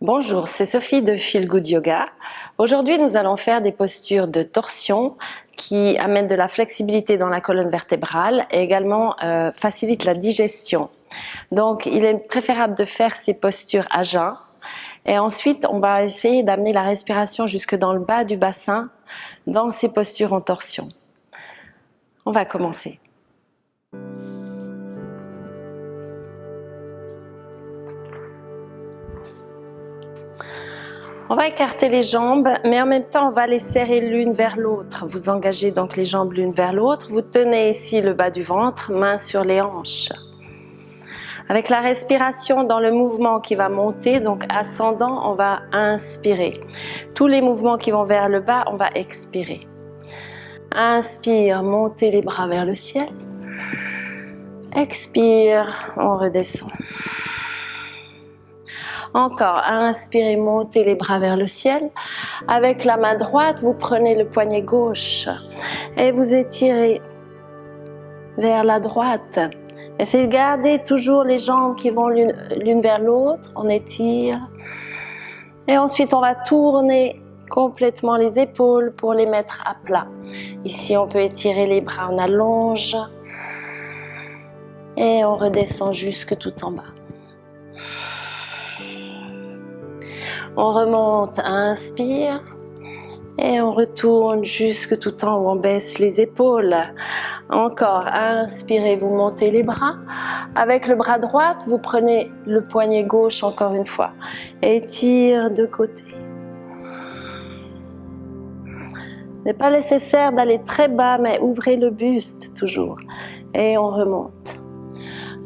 Bonjour, c'est Sophie de Feel Good Yoga. Aujourd'hui, nous allons faire des postures de torsion qui amènent de la flexibilité dans la colonne vertébrale et également facilitent la digestion. Donc, il est préférable de faire ces postures à jeun. Et ensuite, on va essayer d'amener la respiration jusque dans le bas du bassin dans ces postures en torsion. On va commencer. On va écarter les jambes, mais en même temps, on va les serrer l'une vers l'autre. Vous engagez donc les jambes l'une vers l'autre. Vous tenez ici le bas du ventre, mains sur les hanches. Avec la respiration dans le mouvement qui va monter, donc ascendant, on va inspirer. Tous les mouvements qui vont vers le bas, on va expirer. Inspire, montez les bras vers le ciel. Expire, on redescend. Encore, inspirez, montez les bras vers le ciel. Avec la main droite, vous prenez le poignet gauche et vous étirez vers la droite. Essayez de garder toujours les jambes qui vont l'une vers l'autre. On étire. Et ensuite, on va tourner complètement les épaules pour les mettre à plat. Ici, on peut étirer les bras, on allonge. Et on redescend jusque tout en bas. On remonte, inspire et on retourne jusque tout en haut, on baisse les épaules. Encore, inspirez, vous montez les bras. Avec le bras droit, vous prenez le poignet gauche encore une fois. Étire de côté. Il n'est pas nécessaire d'aller très bas, mais ouvrez le buste toujours. Et on remonte.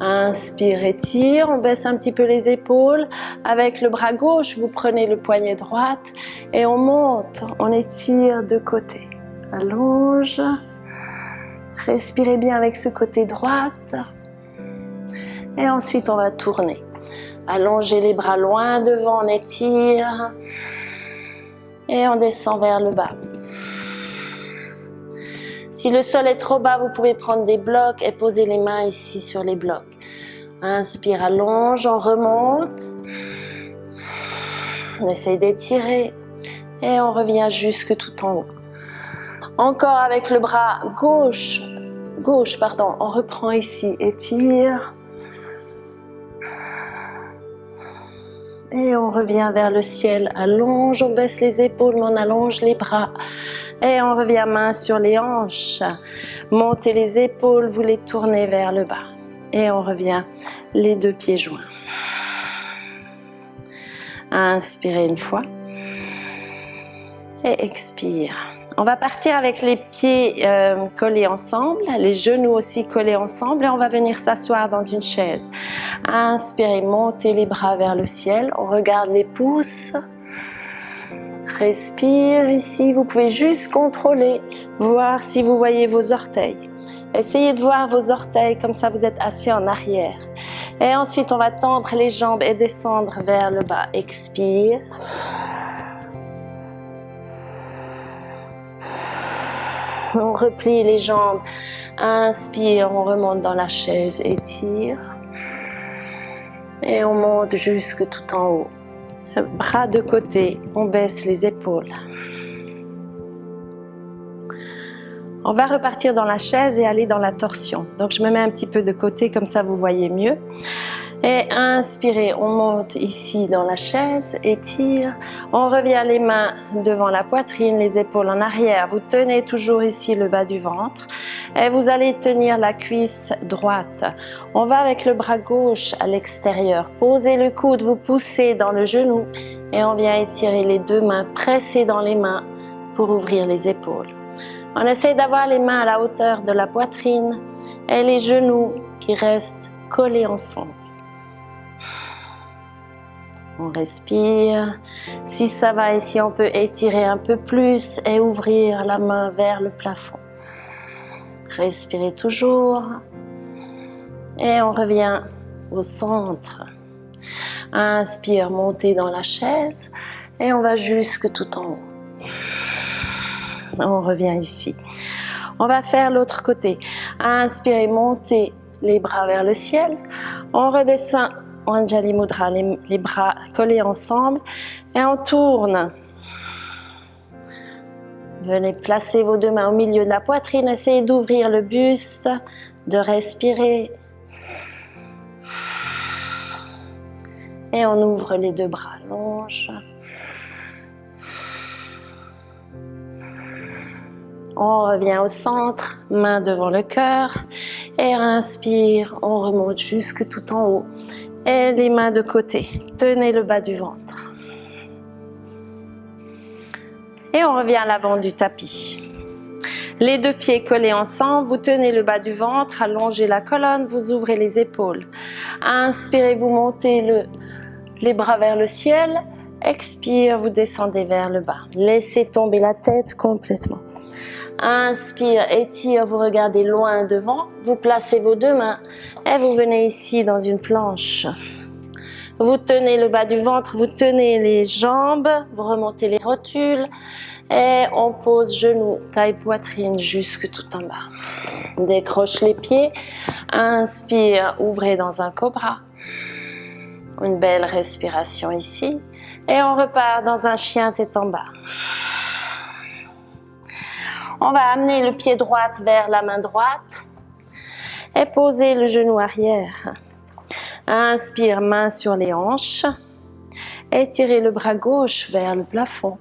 Inspire, étire, on baisse un petit peu les épaules. Avec le bras gauche, vous prenez le poignet droite et on monte, on étire de côté. Allonge. Respirez bien avec ce côté droite. Et ensuite, on va tourner. Allongez les bras loin devant, on étire. Et on descend vers le bas. Si le sol est trop bas, vous pouvez prendre des blocs et poser les mains ici sur les blocs. Inspire, allonge, on remonte. On essaye d'étirer et on revient jusque tout en haut. Encore avec le bras gauche, on reprend ici, étire. Et on revient vers le ciel, allonge, on baisse les épaules, mais on allonge les bras. Et on revient main sur les hanches. Montez les épaules, vous les tournez vers le bas. Et on revient les deux pieds joints. Inspirez une fois. Et expire. On va partir avec les pieds collés ensemble, les genoux aussi collés ensemble et on va venir s'asseoir dans une chaise. Inspirez, montez les bras vers le ciel. On regarde les pouces. Respire ici, vous pouvez juste contrôler, voir si vous voyez vos orteils. Essayez de voir vos orteils, comme ça vous êtes assis en arrière. Et ensuite, on va tendre les jambes et descendre vers le bas. Expire. On replie les jambes. Inspire, on remonte dans la chaise, étire. Et on monte jusque tout en haut. Bras de côté, on baisse les épaules. On va repartir dans la chaise et aller dans la torsion. Donc je me mets un petit peu de côté, comme ça vous voyez mieux. Et inspirez, on monte ici dans la chaise, étire. On revient les mains devant la poitrine, les épaules en arrière. Vous tenez toujours ici le bas du ventre. Et vous allez tenir la cuisse droite. On va avec le bras gauche à l'extérieur. Posez le coude, vous poussez dans le genou. Et on vient étirer les deux mains, presser dans les mains pour ouvrir les épaules. On essaie d'avoir les mains à la hauteur de la poitrine et les genoux qui restent collés ensemble. On respire. Si ça va ici, on peut étirer un peu plus et ouvrir la main vers le plafond. Respirez toujours. Et on revient au centre. Inspire, montez dans la chaise et on va jusque tout en haut. On revient ici. On va faire l'autre côté. Inspirez, montez les bras vers le ciel. On redescend Anjali Mudra, les bras collés ensemble et on tourne. Venez placer vos deux mains au milieu de la poitrine, essayez d'ouvrir le buste, de respirer. Et on ouvre les deux bras, longe. On revient au centre, main devant le cœur. Et inspire, on remonte jusque tout en haut. Et les mains de côté, tenez le bas du ventre. Et on revient à l'avant du tapis. Les deux pieds collés ensemble, vous tenez le bas du ventre, allongez la colonne, vous ouvrez les épaules. Inspirez, vous montez les bras vers le ciel. Expire, vous descendez vers le bas. Laissez tomber la tête complètement. Inspire, étire, vous regardez loin devant. Vous placez vos deux mains et vous venez ici dans une planche. Vous tenez le bas du ventre, vous tenez les jambes, vous remontez les rotules et on pose genoux, taille poitrine jusque tout en bas. Décroche les pieds, inspire, ouvrez dans un cobra. Une belle respiration ici et on repart dans un chien tête en bas. On va amener le pied droit vers la main droite et poser le genou arrière. Inspire, main sur les hanches. Étirez le bras gauche vers le plafond.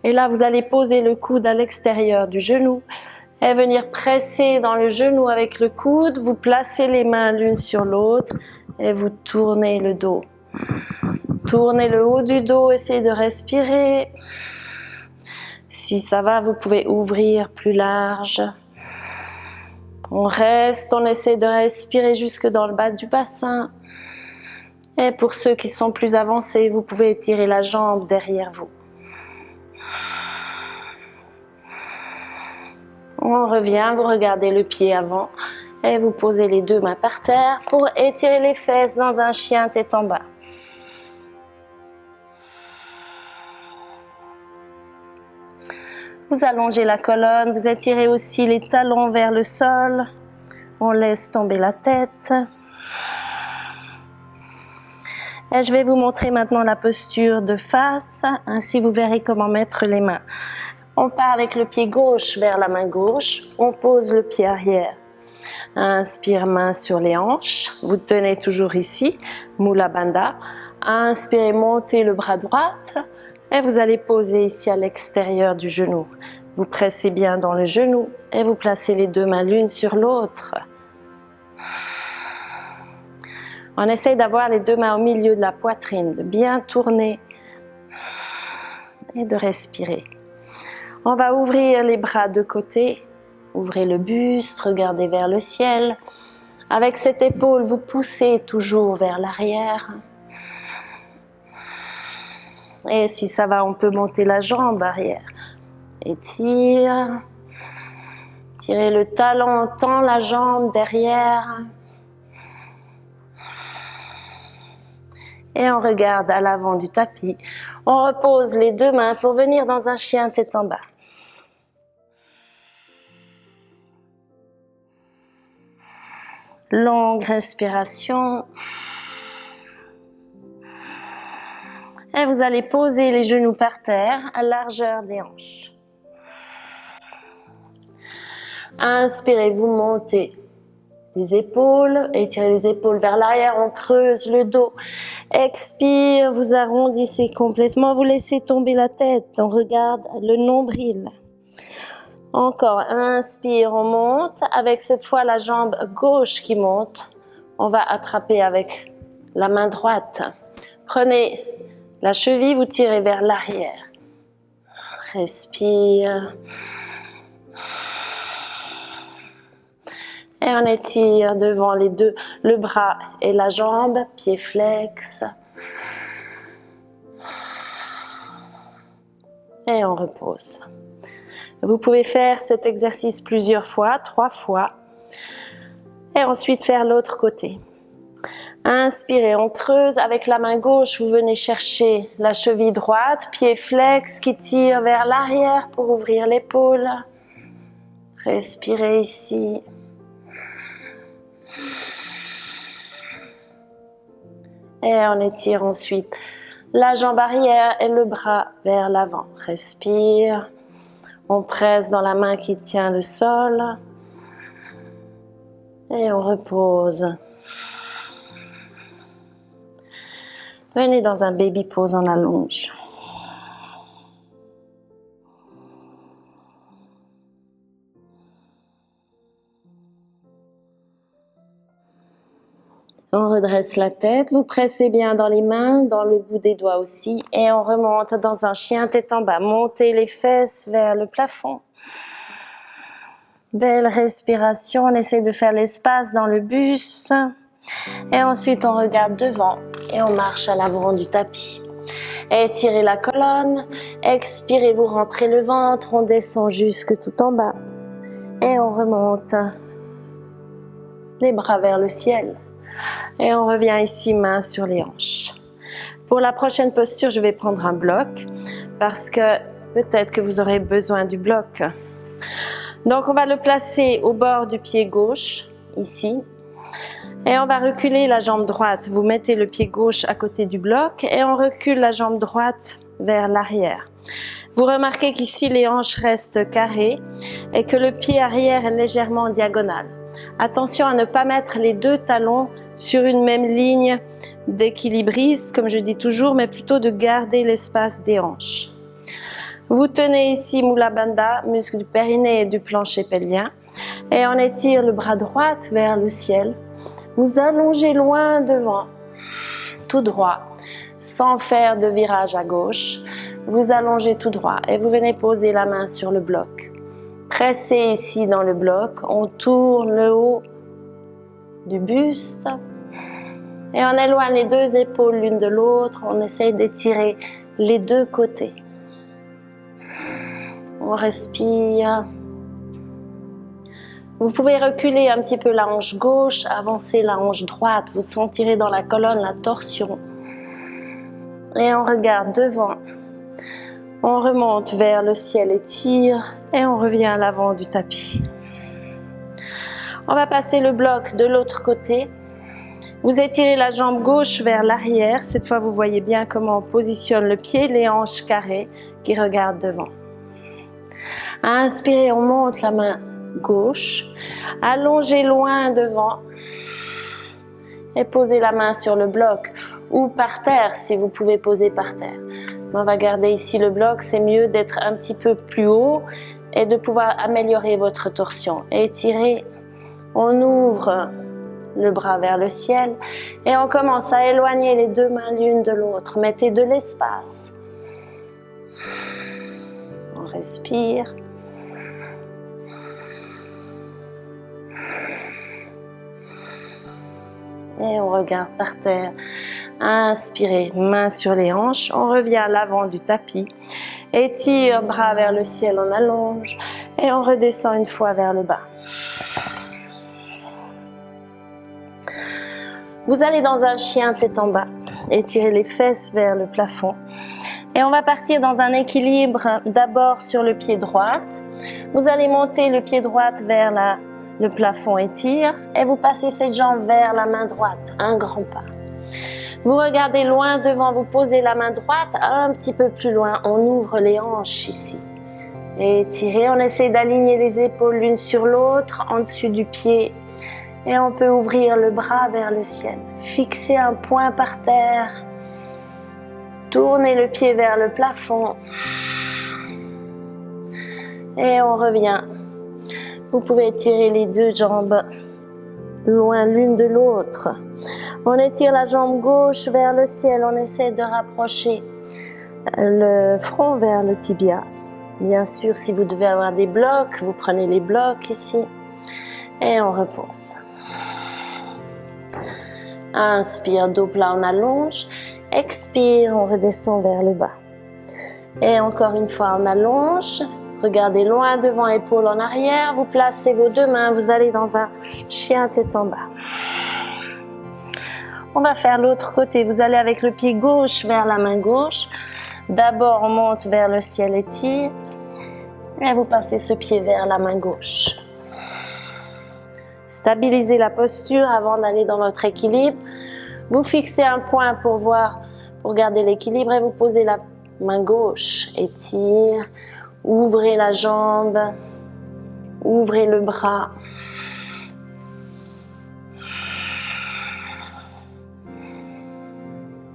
Et là, vous allez poser le coude à l'extérieur du genou et venir presser dans le genou avec le coude. Vous placez les mains l'une sur l'autre et vous tournez le dos. Tournez le haut du dos, essayez de respirer. Si ça va, vous pouvez ouvrir plus large. On reste, on essaie de respirer jusque dans le bas du bassin. Et pour ceux qui sont plus avancés, vous pouvez étirer la jambe derrière vous. On revient, vous regardez le pied avant et vous posez les deux mains par terre pour étirer les fesses dans un chien tête en bas. Vous allongez la colonne, vous étirez aussi les talons vers le sol. On laisse tomber la tête. Et je vais vous montrer maintenant la posture de face, ainsi vous verrez comment mettre les mains. On part avec le pied gauche vers la main gauche, on pose le pied arrière. Inspire, main sur les hanches, vous tenez toujours ici, Mula Bandha. Inspirez, montez le bras droit et vous allez poser ici à l'extérieur du genou. Vous pressez bien dans le genou et vous placez les deux mains l'une sur l'autre. On essaye d'avoir les deux mains au milieu de la poitrine, de bien tourner et de respirer. On va ouvrir les bras de côté, ouvrez le buste, regardez vers le ciel. Avec cette épaule, vous poussez toujours vers l'arrière. Et si ça va, on peut monter la jambe arrière. Étire. Tirez le talon, tend la jambe derrière. Et on regarde à l'avant du tapis. On repose les deux mains pour venir dans un chien tête en bas. Longue respiration. Et vous allez poser les genoux par terre à largeur des hanches. Inspirez, vous montez les épaules, étirez les épaules vers l'arrière, on creuse le dos. Expire, vous arrondissez complètement, vous laissez tomber la tête, on regarde le nombril. Encore, inspire, on monte, avec cette fois la jambe gauche qui monte. On va attraper avec la main droite. Prenez la cheville, vous tirez vers l'arrière. Respire. Et on étire devant les deux, le bras et la jambe, pied flex. Et on repose. Vous pouvez faire cet exercice plusieurs fois, 3 fois. Et ensuite faire l'autre côté. Inspirez, on creuse avec la main gauche, vous venez chercher la cheville droite, pied flex qui tire vers l'arrière pour ouvrir l'épaule. Respirez ici. Et on étire ensuite la jambe arrière et le bras vers l'avant. Respire. On presse dans la main qui tient le sol. Et on repose. Venez dans un baby pose, on allonge. On redresse la tête, vous pressez bien dans les mains, dans le bout des doigts aussi, et on remonte dans un chien tête en bas. Montez les fesses vers le plafond. Belle respiration, on essaie de faire l'espace dans le buste. Et ensuite on regarde devant et on marche à l'avant du tapis. Étirez la colonne, expirez, vous rentrez le ventre, on descend jusque tout en bas. Et on remonte les bras vers le ciel. Et on revient ici, main sur les hanches. Pour la prochaine posture, je vais prendre un bloc parce que peut-être que vous aurez besoin du bloc. Donc on va le placer au bord du pied gauche, ici. Et on va reculer la jambe droite. Vous mettez le pied gauche à côté du bloc et on recule la jambe droite vers l'arrière. Vous remarquez qu'ici les hanches restent carrées et que le pied arrière est légèrement en diagonale. Attention à ne pas mettre les deux talons sur une même ligne d'équilibriste, comme je dis toujours, mais plutôt de garder l'espace des hanches. Vous tenez ici Mula Bandha, muscle du périnée et du plancher pelvien, et on étire le bras droit vers le ciel. Vous allongez loin devant, tout droit, sans faire de virage à gauche. Vous allongez tout droit et vous venez poser la main sur le bloc. Pressez ici dans le bloc, on tourne le haut du buste et on éloigne les deux épaules l'une de l'autre, on essaye d'étirer les deux côtés. On respire. Vous pouvez reculer un petit peu la hanche gauche, avancer la hanche droite, vous sentirez dans la colonne la torsion. Et on regarde devant. On remonte vers le ciel, étire et on revient à l'avant du tapis. On va passer le bloc de l'autre côté. Vous étirez la jambe gauche vers l'arrière. Cette fois, vous voyez bien comment on positionne le pied, les hanches carrées qui regardent devant. Inspirez, on monte la main gauche. Allongez loin devant et posez la main sur le bloc ou par terre si vous pouvez poser par terre. On va garder ici le bloc, c'est mieux d'être un petit peu plus haut et de pouvoir améliorer votre torsion. Étirez, on ouvre le bras vers le ciel et on commence à éloigner les deux mains l'une de l'autre. Mettez de l'espace. On respire. Et on regarde par terre. Inspirez, main sur les hanches. On revient à l'avant du tapis. Étire, bras vers le ciel, on allonge. Et on redescend une fois vers le bas. Vous allez dans un chien tête en bas. Étirez les fesses vers le plafond. Et on va partir dans un équilibre d'abord sur le pied droit. Vous allez monter le pied droit vers le plafond, étire. Et vous passez cette jambe vers la main droite. Un grand pas. Vous regardez loin devant, vous posez la main droite un petit peu plus loin. On ouvre les hanches ici. Et étirez, on essaie d'aligner les épaules l'une sur l'autre, en dessus du pied. Et on peut ouvrir le bras vers le ciel. Fixez un point par terre. Tournez le pied vers le plafond. Et on revient. Vous pouvez étirer les deux jambes loin l'une de l'autre. On étire la jambe gauche vers le ciel. On essaie de rapprocher le front vers le tibia. Bien sûr, si vous devez avoir des blocs, vous prenez les blocs ici. Et on repose. Inspire, dos plat, on allonge. Expire, on redescend vers le bas. Et encore une fois, on allonge. Regardez loin devant, épaules en arrière. Vous placez vos deux mains, vous allez dans un chien tête en bas. On va faire l'autre côté. Vous allez avec le pied gauche vers la main gauche. D'abord, on monte vers le ciel, étire. Et vous passez ce pied vers la main gauche. Stabilisez la posture avant d'aller dans votre équilibre. Vous fixez un point pour voir, pour garder l'équilibre et vous posez la main gauche. Étire, ouvrez la jambe, ouvrez le bras.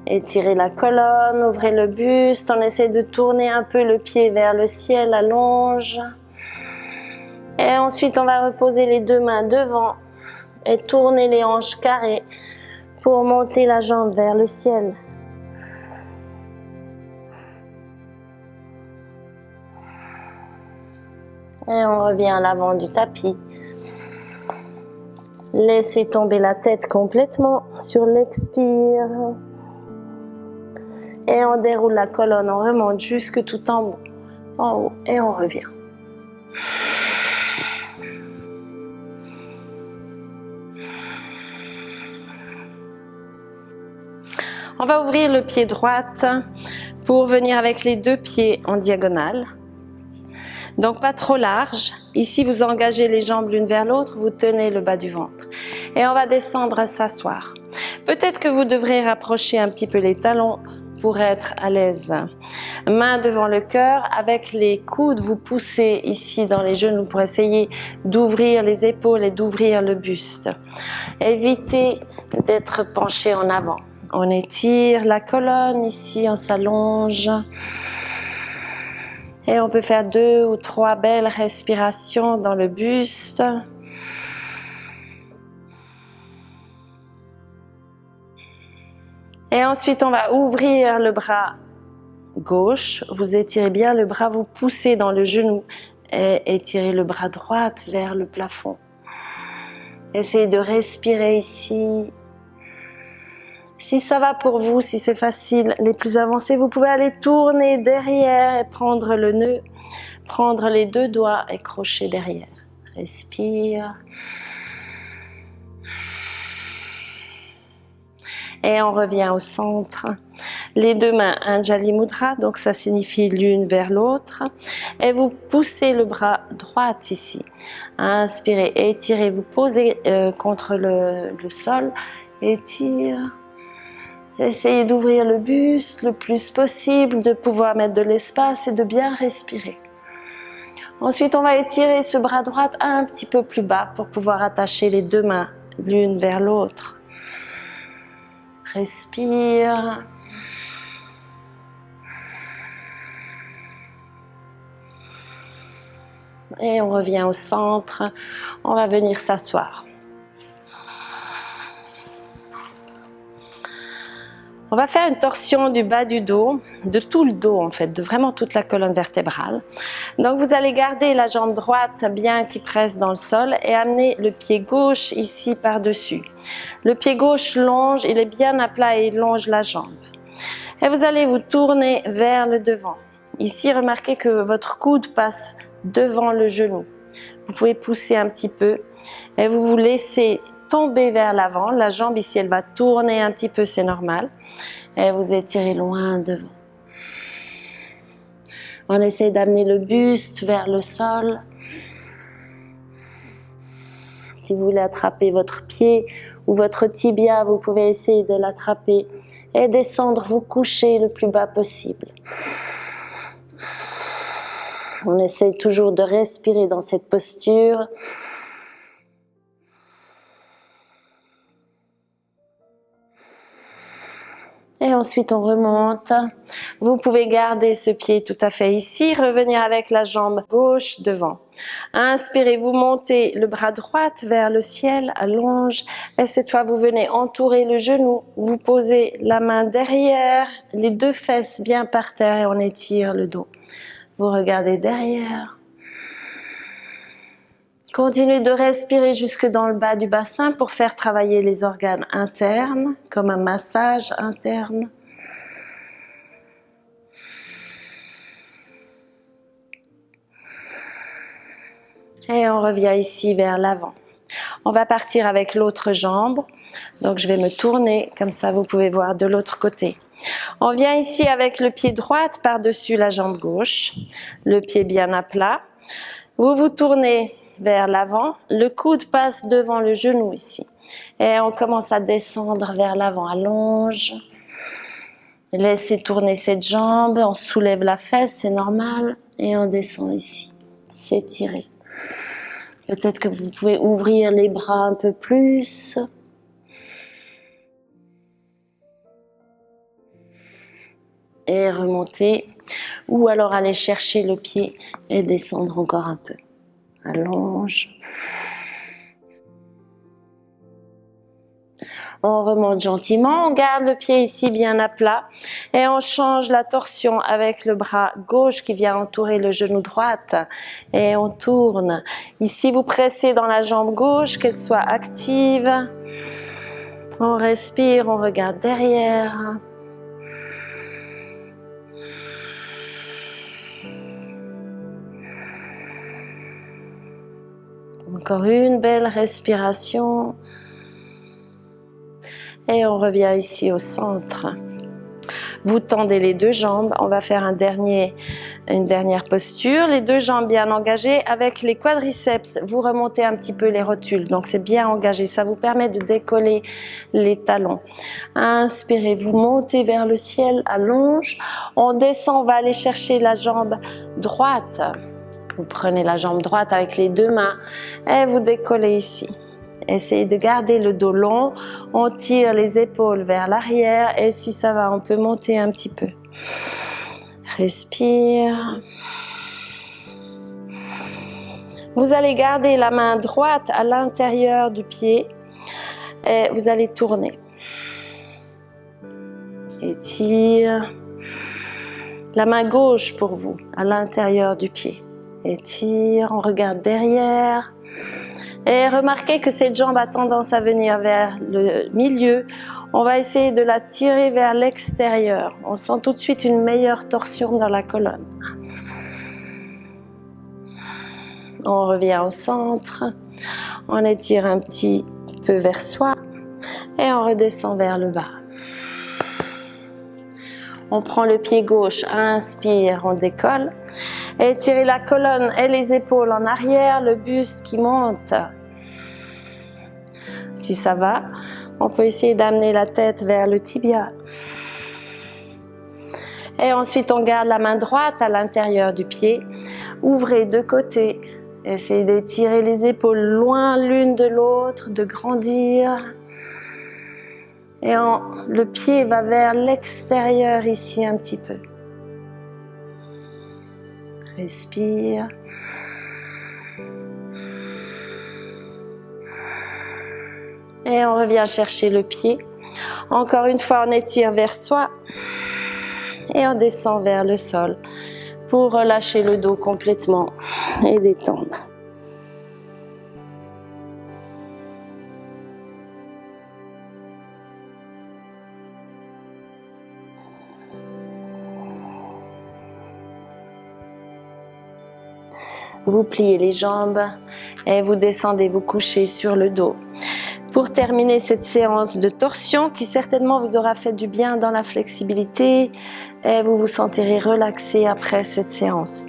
Étirez la colonne, ouvrez le buste, on essaie de tourner un peu le pied vers le ciel, allonge. Et ensuite on va reposer les deux mains devant et tourner les hanches carrées pour monter la jambe vers le ciel. Et on revient à l'avant du tapis. Laissez tomber la tête complètement sur l'expire. Et on déroule la colonne, on remonte jusque tout en haut et on revient. On va ouvrir le pied droit pour venir avec les deux pieds en diagonale. Donc pas trop large. Ici vous engagez les jambes l'une vers l'autre, vous tenez le bas du ventre. Et on va descendre à s'asseoir. Peut-être que vous devrez rapprocher un petit peu les talons pour être à l'aise. Main devant le cœur, avec les coudes, vous poussez ici dans les genoux pour essayer d'ouvrir les épaules et d'ouvrir le buste. Évitez d'être penché en avant. On étire la colonne ici, on s'allonge. Et on peut faire 2 ou 3 belles respirations dans le buste. Et ensuite, on va ouvrir le bras gauche. Vous étirez bien le bras, vous poussez dans le genou et étirez le bras droit vers le plafond. Essayez de respirer ici. Si ça va pour vous, si c'est facile, les plus avancés, vous pouvez aller tourner derrière et prendre le nœud, prendre les deux doigts et crocher derrière. Respire. Et on revient au centre. Les deux mains, Anjali Mudra, donc ça signifie l'une vers l'autre. Et vous poussez le bras droit ici. Inspirez, étirez, vous posez contre le sol. Étire. Essayez d'ouvrir le buste le plus possible, de pouvoir mettre de l'espace et de bien respirer. Ensuite, on va étirer ce bras droit un petit peu plus bas pour pouvoir attacher les deux mains l'une vers l'autre. Respire. Et on revient au centre. On va venir s'asseoir. On va faire une torsion du bas du dos, de tout le dos en fait, de vraiment toute la colonne vertébrale. Donc vous allez garder la jambe droite bien qui presse dans le sol et amener le pied gauche ici par-dessus. Le pied gauche longe, il est bien à plat et il longe la jambe. Et vous allez vous tourner vers le devant. Ici, remarquez que votre coude passe devant le genou. Vous pouvez pousser un petit peu et vous vous laissez tomber vers l'avant. La jambe ici, elle va tourner un petit peu, c'est normal. Et vous étirez loin devant. On essaie d'amener le buste vers le sol. Si vous voulez attraper votre pied ou votre tibia, vous pouvez essayer de l'attraper et descendre, vous coucher le plus bas possible. On essaie toujours de respirer dans cette posture. Et ensuite, on remonte. Vous pouvez garder ce pied tout à fait ici. Revenir avec la jambe gauche devant. Inspirez, vous montez le bras droit vers le ciel, allonge. Et cette fois, vous venez entourer le genou. Vous posez la main derrière, les deux fesses bien par terre et on étire le dos. Vous regardez derrière. Continuez de respirer jusque dans le bas du bassin pour faire travailler les organes internes, comme un massage interne. Et on revient ici vers l'avant. On va partir avec l'autre jambe. Donc je vais me tourner, comme ça vous pouvez voir de l'autre côté. On vient ici avec le pied droit par-dessus la jambe gauche, le pied bien à plat. Vous vous tournez vers l'avant, le coude passe devant le genou ici. Et on commence à descendre vers l'avant, allonge. Laissez tourner cette jambe, on soulève la fesse, c'est normal. Et on descend ici, s'étirer. Peut-être que vous pouvez ouvrir les bras un peu plus. Et remonter. Ou alors aller chercher le pied et descendre encore un peu. Allonge. On remonte gentiment, on garde le pied ici bien à plat et on change la torsion avec le bras gauche qui vient entourer le genou droit et on tourne. Ici vous pressez dans la jambe gauche, qu'elle soit active. On respire, on regarde derrière. Encore une belle respiration. Et on revient ici au centre. Vous tendez les deux jambes. On va faire une dernière posture. Les deux jambes bien engagées avec les quadriceps. Vous remontez un petit peu les rotules. Donc c'est bien engagé. Ça vous permet de décoller les talons. Inspirez, vous montez vers le ciel, allonge. On descend, on va aller chercher la jambe droite. Vous prenez la jambe droite avec les deux mains et vous décollez ici. Essayez de garder le dos long, on tire les épaules vers l'arrière et si ça va, on peut monter un petit peu. Respire. Vous allez garder la main droite à l'intérieur du pied et vous allez tourner. Étire. La main gauche pour vous, à l'intérieur du pied. Étire, on regarde derrière. Et remarquez que cette jambe a tendance à venir vers le milieu. On va essayer de la tirer vers l'extérieur. On sent tout de suite une meilleure torsion dans la colonne. On revient au centre. On étire un petit peu vers soi. Et on redescend vers le bas. On prend le pied gauche, inspire, on décolle. Étirez la colonne et les épaules en arrière, le buste qui monte. Si ça va, on peut essayer d'amener la tête vers le tibia. Et ensuite, on garde la main droite à l'intérieur du pied. Ouvrez de côté. Essayez d'étirer les épaules loin l'une de l'autre, de grandir. Et le pied va vers l'extérieur ici un petit peu. Respire. Et on revient chercher le pied. Encore une fois, on étire vers soi. Et on descend vers le sol pour relâcher le dos complètement et détendre. Vous pliez les jambes et vous descendez, vous couchez sur le dos. Pour terminer cette séance de torsion qui certainement vous aura fait du bien dans la flexibilité et vous vous sentirez relaxé après cette séance.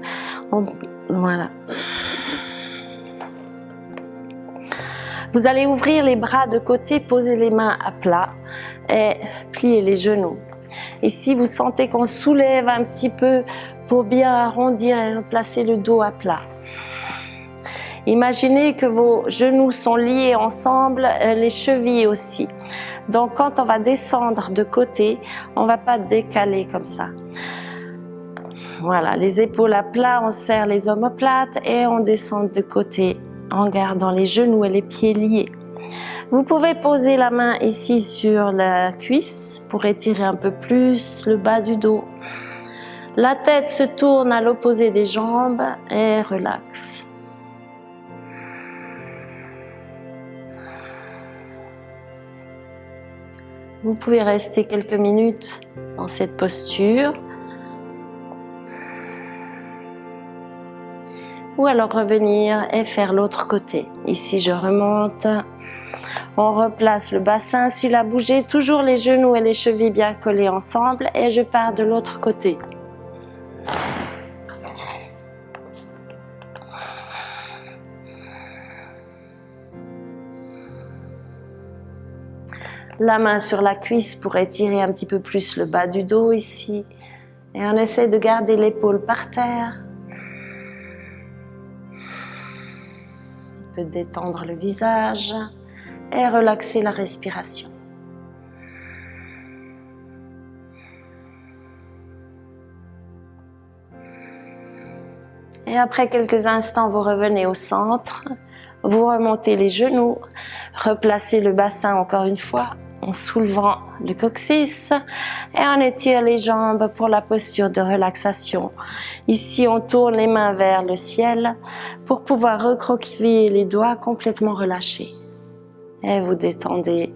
Voilà. Vous allez ouvrir les bras de côté, poser les mains à plat et plier les genoux. Et si vous sentez qu'on soulève un petit peu pour bien arrondir et placer le dos à plat. Imaginez que vos genoux sont liés ensemble, les chevilles aussi. Donc quand on va descendre de côté, on ne va pas décaler comme ça. Voilà, les épaules à plat, on serre les omoplates et on descend de côté en gardant les genoux et les pieds liés. Vous pouvez poser la main ici sur la cuisse pour étirer un peu plus le bas du dos. La tête se tourne à l'opposé des jambes et relaxe. Vous pouvez rester quelques minutes dans cette posture. Ou alors revenir et faire l'autre côté. Ici, je remonte. On replace le bassin s'il a bougé. Toujours les genoux et les chevilles bien collés ensemble. Et je pars de l'autre côté. La main sur la cuisse pour étirer un petit peu plus le bas du dos ici. Et on essaie de garder l'épaule par terre. On peut détendre le visage et relaxer la respiration. Et après quelques instants, vous revenez au centre, vous remontez les genoux, replacez le bassin encore une fois en soulevant le coccyx et on étire les jambes pour la posture de relaxation. Ici, on tourne les mains vers le ciel pour pouvoir recroqueviller les doigts complètement relâchés. Et vous détendez,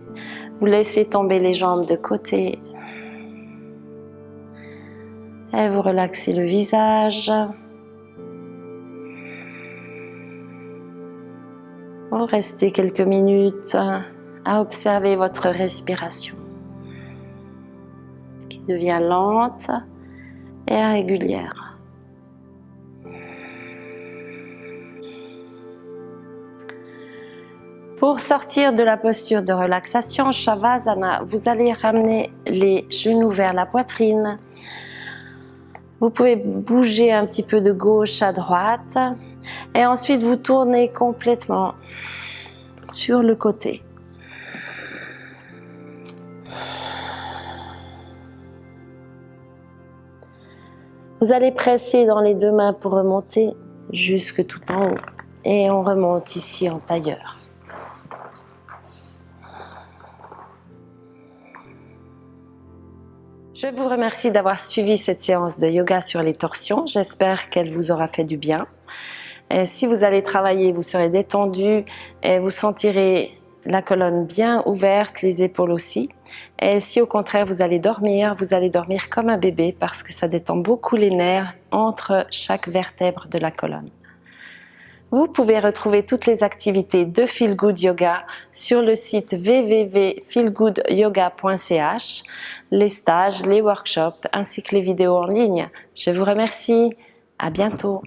vous laissez tomber les jambes de côté et vous relaxez le visage. Vous restez quelques minutes à observer votre respiration qui devient lente et régulière. Pour sortir de la posture de relaxation, Shavasana, vous allez ramener les genoux vers la poitrine. Vous pouvez bouger un petit peu de gauche à droite et ensuite vous tournez complètement sur le côté. Vous allez presser dans les deux mains pour remonter jusque tout en haut et on remonte ici en tailleur. Je vous remercie d'avoir suivi cette séance de yoga sur les torsions. J'espère qu'elle vous aura fait du bien. Et si vous allez travailler, vous serez détendu et vous sentirez la colonne bien ouverte, les épaules aussi. Et si au contraire vous allez dormir comme un bébé parce que ça détend beaucoup les nerfs entre chaque vertèbre de la colonne. Vous pouvez retrouver toutes les activités de Feel Good Yoga sur le site www.feelgoodyoga.ch, les stages, les workshops ainsi que les vidéos en ligne. Je vous remercie. À bientôt.